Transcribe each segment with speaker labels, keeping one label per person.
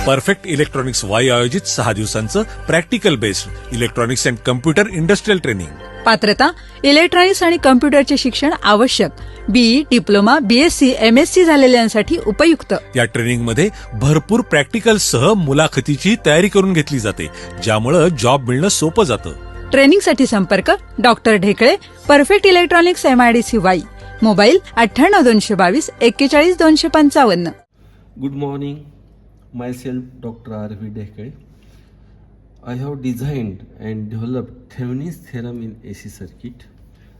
Speaker 1: Perfect electronics Wai आयोजित 6 दिवसांचं practical based electronics and computer industrial training.
Speaker 2: पात्रता इलेक्ट्रॉनिक्स आणि कम्प्युटरचे शिक्षण आवश्यक. बीई, डिप्लोमा, बीएससी, एमएससी झालेल्यांसाठी उपयुक्त.
Speaker 1: या ट्रेनिंगमध्ये भरपूर प्रॅक्टिकल सह मुलाखतीची तयारी करून घेतली जाते, ज्यामुळे जॉब मिळणं सोपं जातं.
Speaker 2: ट्रेनिंगसाठी संपर्क doctor Dhekale, perfect electronics MIDC Wai. Mobile 98 222 41 255.
Speaker 3: Good morning, myself Dr. R.V. Dhekale. I have designed and developed Thevenins Theorem in AC circuit.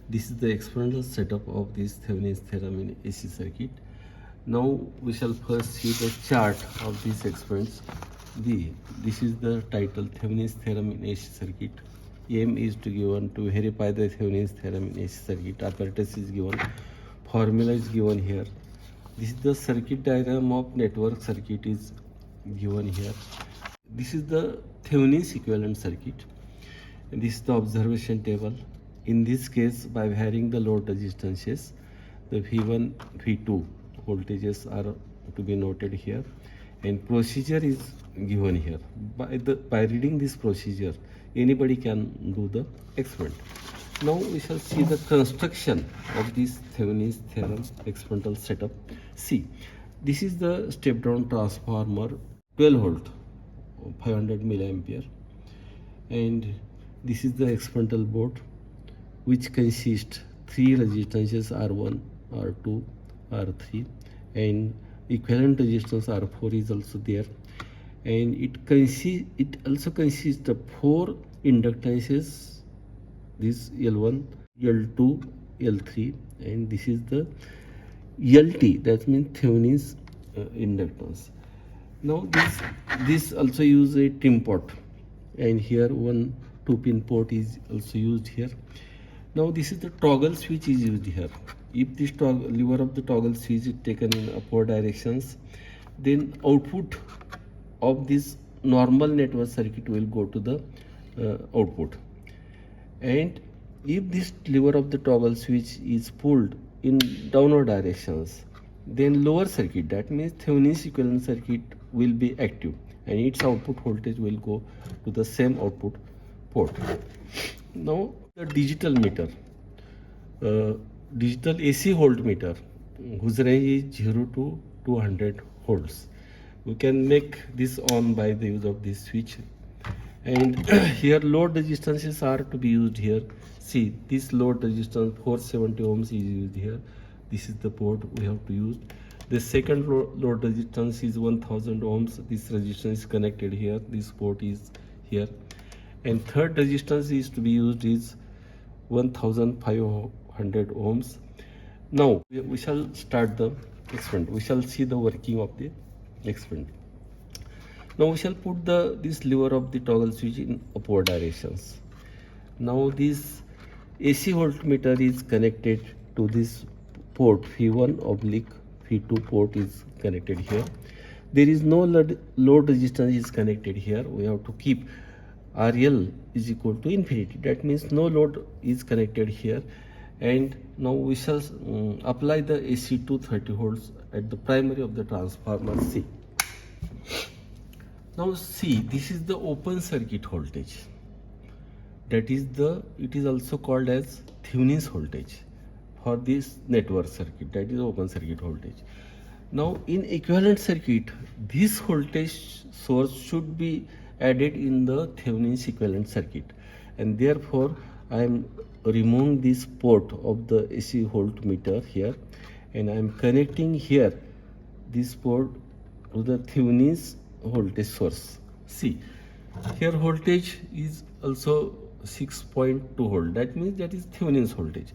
Speaker 3: This is the experimental setup of this Thevenins Theorem in AC circuit. Now we shall first see the chart of these experiments. This is the title, Thevenins Theorem in AC circuit. Aim is to verify the Thevenins Theorem in AC circuit. Apparatus is given, formula is given here. This is the circuit diagram of network circuit is given here. This is the Thevenins equivalent circuit. And this is the observation table. In this case, by varying the load resistances, the V1, V2 voltages are to be noted here. And procedure is given here. By reading this procedure, anybody can do the experiment. Now we shall see the construction of this Thevenins theorem experimental setup. See, this is the step down transformer 12 volt 500 milliampere, and this is the experimental board, which consists 3 resistances R1, R2, R3, and equivalent resistance R4 is also there, and it also consists of 4 inductances, this L1, L2, L3, and this is the LT, that means Thevenins inductance. Now this also use a trim pot, and here one 2-pin port is also used here. Now this is the toggle switch is used here. If this lever of the toggle switch is taken in upward directions, then output of this normal network circuit will go to the output. And if this lever of the toggle switch is pulled in downward directions, then lower circuit, that means Thevenins equivalent circuit, will be active, and its output voltage will go to the same output port. Now the digital meter, digital AC voltmeter, whose range is 0 to 200 volts. We can make this on by the use of this switch. And here load resistances are to be used here. See, this load resistance 470 ohms is used here. This is the port we have to use. The second load resistance is 1000 ohms. This resistance is connected here. This port is here. And third resistance is to be used is 1500 ohms. Now we shall start the experiment. We shall see the working of the experiment. Now we shall put this lever of the toggle switch in upward directions. Now this AC voltmeter is connected to this port V1 oblique V2 port is connected here. There is no load resistance is connected here. We have to keep RL is equal to infinity. That means no load is connected here. And now we shall apply the AC to 30 volts at the primary of the transformer C. Now see, this is the open circuit voltage. That is it is also called as Thevenins voltage for this network circuit, that is open circuit voltage. Now in equivalent circuit, this voltage source should be added in the Thevenins equivalent circuit, and therefore I am removing this port of the AC voltmeter here, and I am connecting here this port to the Thevenins voltage source. See, here voltage is also 6.2 volt. That means that is Thevenins voltage.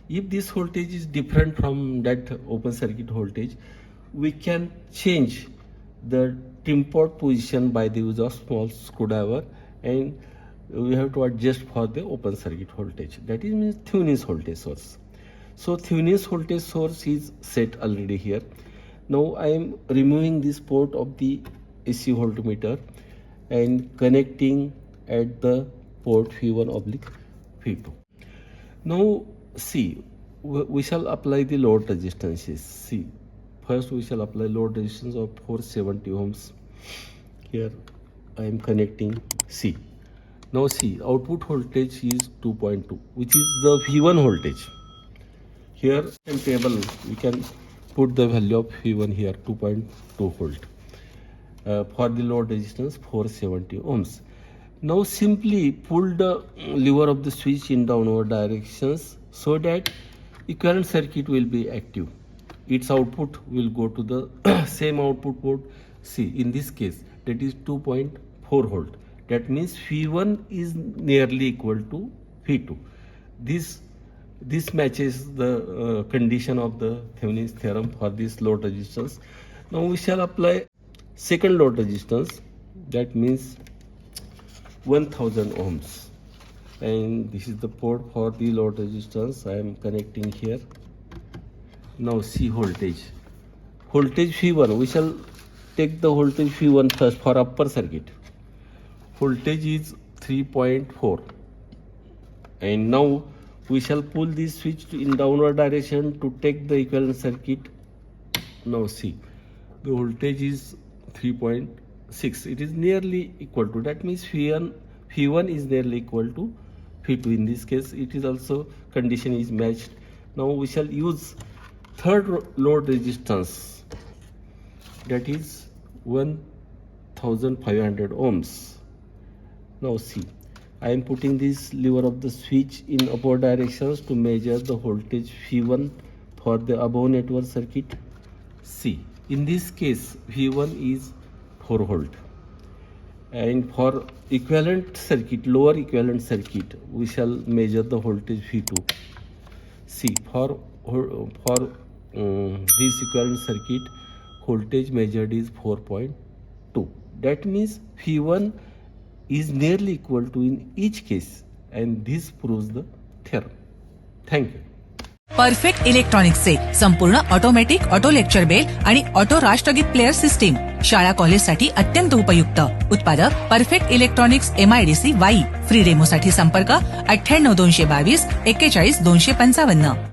Speaker 3: If this voltage is different from that open circuit voltage, we can change the trim pot position by the use of small screwdriver, and we have to adjust for the open circuit voltage. That is means Thevenins voltage source. So Thevenins voltage source is set already here. Now I am removing this port of the AC voltmeter and connecting at the port V1 oblique V2. Now see, we shall apply the load resistances. See, first we shall apply load resistance of 470 ohms Here I am connecting C. Now see, output voltage is 2.2, which is the V1 voltage. Here in table we can put the value of V1 here, 2.2 volt. For the load resistance 470 ohms. Now simply pull the lever of the switch in downward directions so that equivalent circuit will be active. Its output will go to the same output port C. In this case, that is 2.4 volt. That means V1 is nearly equal to V2. This matches the condition of the Thevenins theorem for this load resistance. Now we shall apply second load resistance, that means 1000 ohms, and this is the port for the load resistance. I am connecting here. Now see voltage V1, we shall take the voltage V1 first for upper circuit. Voltage is 3.4, and now we shall pull this switch in downward direction to take the equivalent circuit. Now see, the voltage is 3.6. It is nearly equal to, that means V1 is nearly equal to V2. In this case, it is also condition is matched. Now we shall use third load resistance, that is 1500 ohms. Now see, I am putting this lever of the switch in upward directions to measure the voltage V1 for the above network circuit C. In this case, V1 is 4 volt, and for equivalent circuit, lower equivalent circuit, we shall measure the voltage V2. See, for this equivalent circuit, voltage measured is 4.2. That means V1 is nearly equal to in each case, and this proves the theorem. Thank you.
Speaker 4: Perfect इलेक्ट्रॉनिक्सचे संपूर्ण automatic auto lecture bell आणि auto राष्ट्रगीत player system शाळा कॉलेजसाठी अत्यंत उपयुक्त. उत्पादक perfect electronics MIDC Wai. Free डेमोसाठी संपर्क 98 222 41 255.